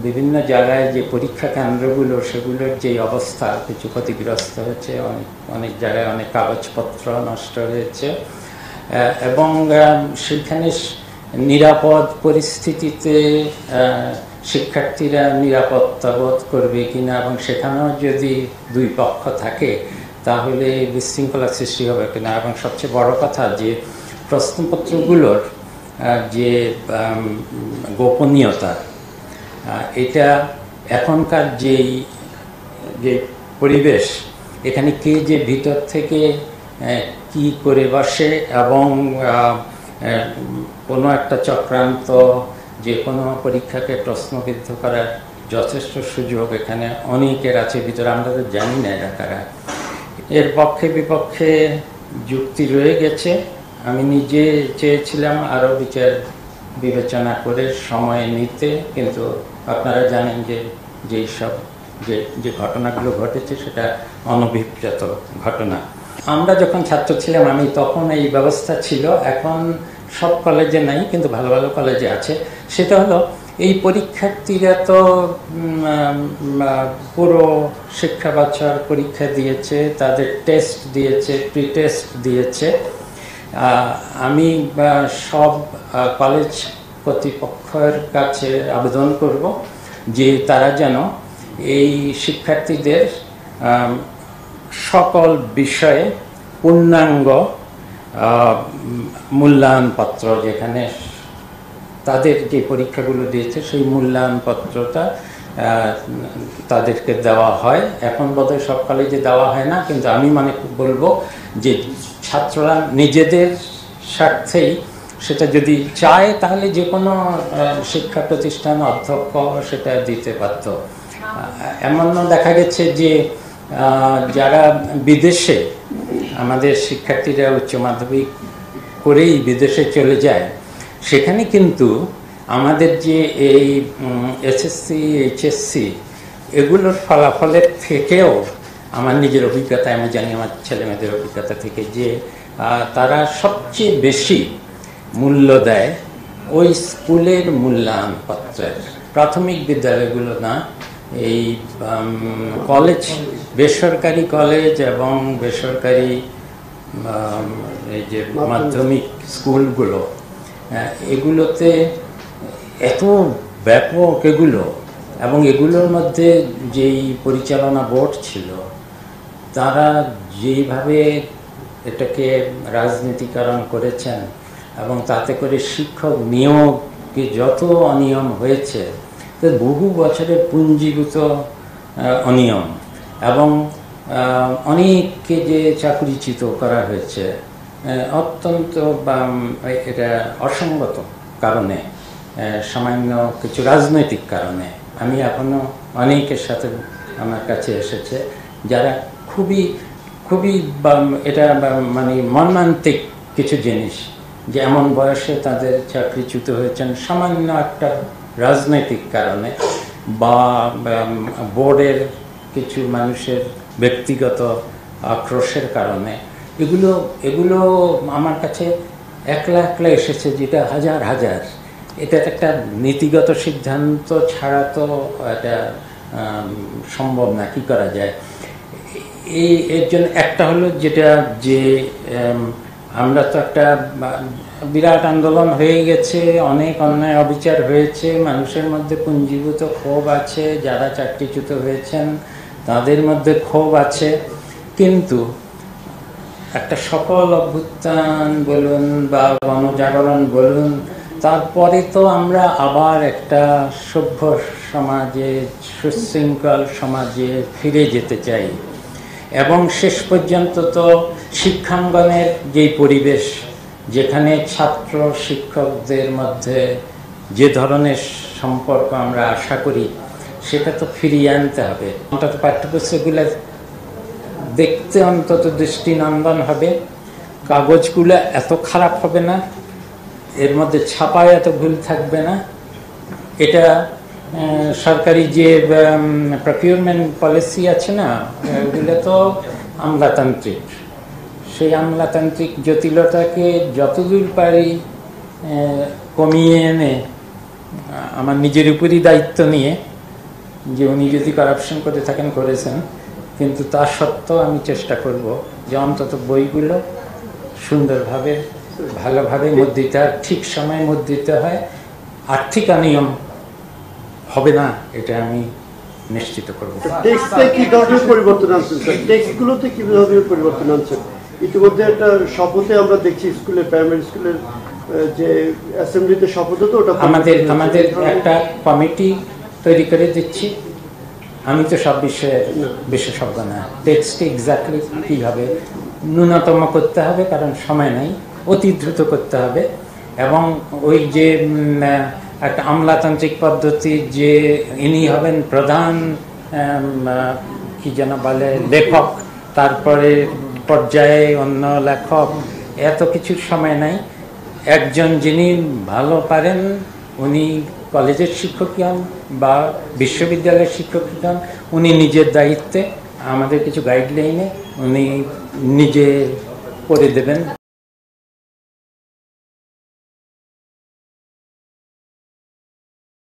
বিভিন্ন জায়গায় যে পরীক্ষা কেন্দ্রগুলো সেগুলোর যে অবস্থা কিছু ক্ষতিগ্রস্ত হয়েছে, অনেক জায়গায় অনেক কাগজপত্র নষ্ট হয়েছে এবং সেখানে নিরাপদ পরিস্থিতিতে শিক্ষার্থীরা নিরাপত্তা বোধ করবে কিনা এবং সেখানেও যদি দুই পক্ষ থাকে তাহলে বিশৃঙ্খলা সৃষ্টি হবে কিনা, এবং সবচেয়ে বড় কথা যে প্রশ্নপত্রগুলোর যে গোপনীয়তা, এটা এখনকার যে পরিবেশ, এখানে কে যে ভিতর থেকে কি করে বসে এবং কোনো একটা চক্রান্ত যে কোনো পরীক্ষাকে প্রশ্নবিদ্ধ করার যথেষ্ট সুযোগ এখানে অনেকের আছে ভিতরে, আমরা তো জানি না এরা কারা। এর পক্ষে বিপক্ষে যুক্তি রয়ে গেছে। আমি নিজে চেয়েছিলাম আরও বিচার বিবেচনা করে সময় নিতে, কিন্তু আপনারা জানেন যে ঘটনাগুলো ঘটেছে সেটা অনভিপ্রেত ঘটনা। আমরা যখন ছাত্র ছিলাম, আমি তখন এই ব্যবস্থা ছিল, এখন সব কলেজে নাই কিন্তু ভালো ভালো কলেজে আছে। সেটা হলো এই পরীক্ষার্থীরা তো পুরো শিক্ষা বছর পরীক্ষা দিয়েছে, তাদের টেস্ট দিয়েছে, প্রি টেস্ট দিয়েছে। আমি সব কলেজ কর্তৃপক্ষের কাছে আবেদন করব যে তারা যেন এই শিক্ষার্থীদের সকল বিষয়ে পূর্ণাঙ্গ মূল্যায়নপত্র, যেখানে তাদের যে পরীক্ষাগুলো দিয়েছে সেই মূল্যায়নপত্রটা তাদেরকে দেওয়া হয়। এখন বোধহয় সব কলেজে দেওয়া হয় না, কিন্তু আমি বলবো যে ছাত্ররা নিজেদের স্বার্থেই সেটা যদি চায় তাহলে যে কোনো শিক্ষা প্রতিষ্ঠান অধ্যক্ষ সেটা দিতে পারত। এমনও দেখা গেছে যে যারা বিদেশে, আমাদের শিক্ষার্থীরা উচ্চ মাধ্যমিক করেই বিদেশে চলে যায়, সেখানে কিন্তু আমাদের যে এই এসএসসি এইচএসসি এগুলোর ফলাফলের থেকেও আমার নিজের অভিজ্ঞতা, আমি জানি আমার ছেলেমেয়েদের অভিজ্ঞতা থেকে, যে তারা সবচেয়ে বেশি মূল্য দেয় ওই স্কুলের মূল্যায়নপত্রের, প্রাথমিক বিদ্যালয়গুলো না, এই কলেজ, বেসরকারি কলেজ এবং বেসরকারি এই যে মাধ্যমিক স্কুলগুলো, এগুলোতে এত ব্যাপক এগুলো, এবং এগুলোর মধ্যে যেই পরিচালনা বোর্ড ছিল তারা যেভাবে এটাকে রাজনীতিকরণ করেছেন এবং তাতে করে শিক্ষক নিয়োগে যত অনিয়ম হয়েছে, বহু বছরের পুঞ্জীভূত অনিয়ম, এবং অনেককে যে চাকরিচ্যুত করা হয়েছে অত্যন্ত এটা অসঙ্গত কারণে, সামান্য কিছু রাজনৈতিক কারণে। আমি এখনো অনেকের সাথে আমার কাছে এসেছে যারা খুবই খুবই এটা মর্মান্তিক কিছু জিনিস, যে এমন বয়সে তাদের চাকরিচ্যুত হয়েছেন সামান্য একটা রাজনৈতিক কারণে বা বোর্ডের কিছু মানুষের ব্যক্তিগত আক্রোশের কারণে। এগুলো আমার কাছে একলা একলা এসেছে, যেটা হাজার হাজার। এটা একটা নীতিগত সিদ্ধান্ত ছাড়া তো এটা সম্ভব না, কি করা যায়। এর জন্য একটা হলো যেটা, যে আমরা তো একটা বিরাট আন্দোলন হয়ে গেছে, অনেক অন্যায় অবিচার হয়েছে, মানুষের মধ্যে পুঞ্জীভূত ক্ষোভ আছে, যারা চাকরিচ্যুত হয়েছেন তাদের মধ্যে ক্ষোভ আছে, কিন্তু একটা সকল অভ্যুত্থান বলুন বা গণজাগরণ বলুন, তারপরে তো আমরা আবার একটা সভ্য সমাজে, সুশৃঙ্খল সমাজে ফিরে যেতে চাই। এবং শেষ পর্যন্ত তো শিক্ষাঙ্গনের যেই পরিবেশ, যেখানে ছাত্র শিক্ষকদের মধ্যে যে ধরনের সম্পর্ক আমরা আশা করি, সেটা তো ফিরিয়ে আনতে হবে। অন্তত পাঠ্যপুস্তকগুলো দেখতে অন্তত দৃষ্টিনন্দন হবে, কাগজগুলো এত খারাপ হবে না, এর মধ্যে ছাপায় এত ভুল থাকবে না। এটা সরকারি যে প্রকিউরমেন্ট পলিসি আছে না, ওগুলো তো আমলাতান্ত্রিক। সেই আমলাতান্ত্রিক জটিলতাকে যতদূর পারি কমিয়ে এনে আমার নিজের উপরই দায়িত্ব নিয়ে, যে উনি যদি কারাপশন করে থাকেন করেছেন, কিন্তু তা সত্ত্বেও আমি চেষ্টা করব যে অন্তত বইগুলো সুন্দরভাবে ভালোভাবে মুদ্রিত হয়, ঠিক সময়ে মুদ্রিত হয়, আর্থিক অনিয়ম হবে না, এটা আমি নিশ্চিত করব। টেক্সটে কি ধরনের পরিবর্তন আনছেন স্যার? টেক্সটগুলোতে কিভাবে পরিবর্তন আনছেন? ইতিমধ্যে একটা শপথে আমরা দেখছি স্কুলে, প্রাইমারি স্কুলের যে অ্যাসেম্বলিতে শপথ হতো, ওটা আমাদের একটা কমিটি তৈরি করে দিচ্ছি। আমি তো সব বিষয়ে বিশেষজ্ঞ না। টেক্সটে এক্স্যাক্টলি কীভাবে ন্যূনতম করতে হবে, কারণ সময় নাই, অতি দ্রুত করতে হবে। এবং ওই যে একটা আমলাতান্ত্রিক পদ্ধতি, যে ইনি হবেন প্রধান কি যেন বলে লেখক, তারপরে পর্যায়ে অন্য লেখক, এত কিছুর সময় নাই। একজন যিনি ভালো পারেন, উনি কলেজের শিক্ষক হন বা বিশ্ববিদ্যালয়ের শিক্ষক হন, উনি নিজের দায়িত্বে আমাদের কিছু গাইডলাইনে উনি নিজে করে দেবেন।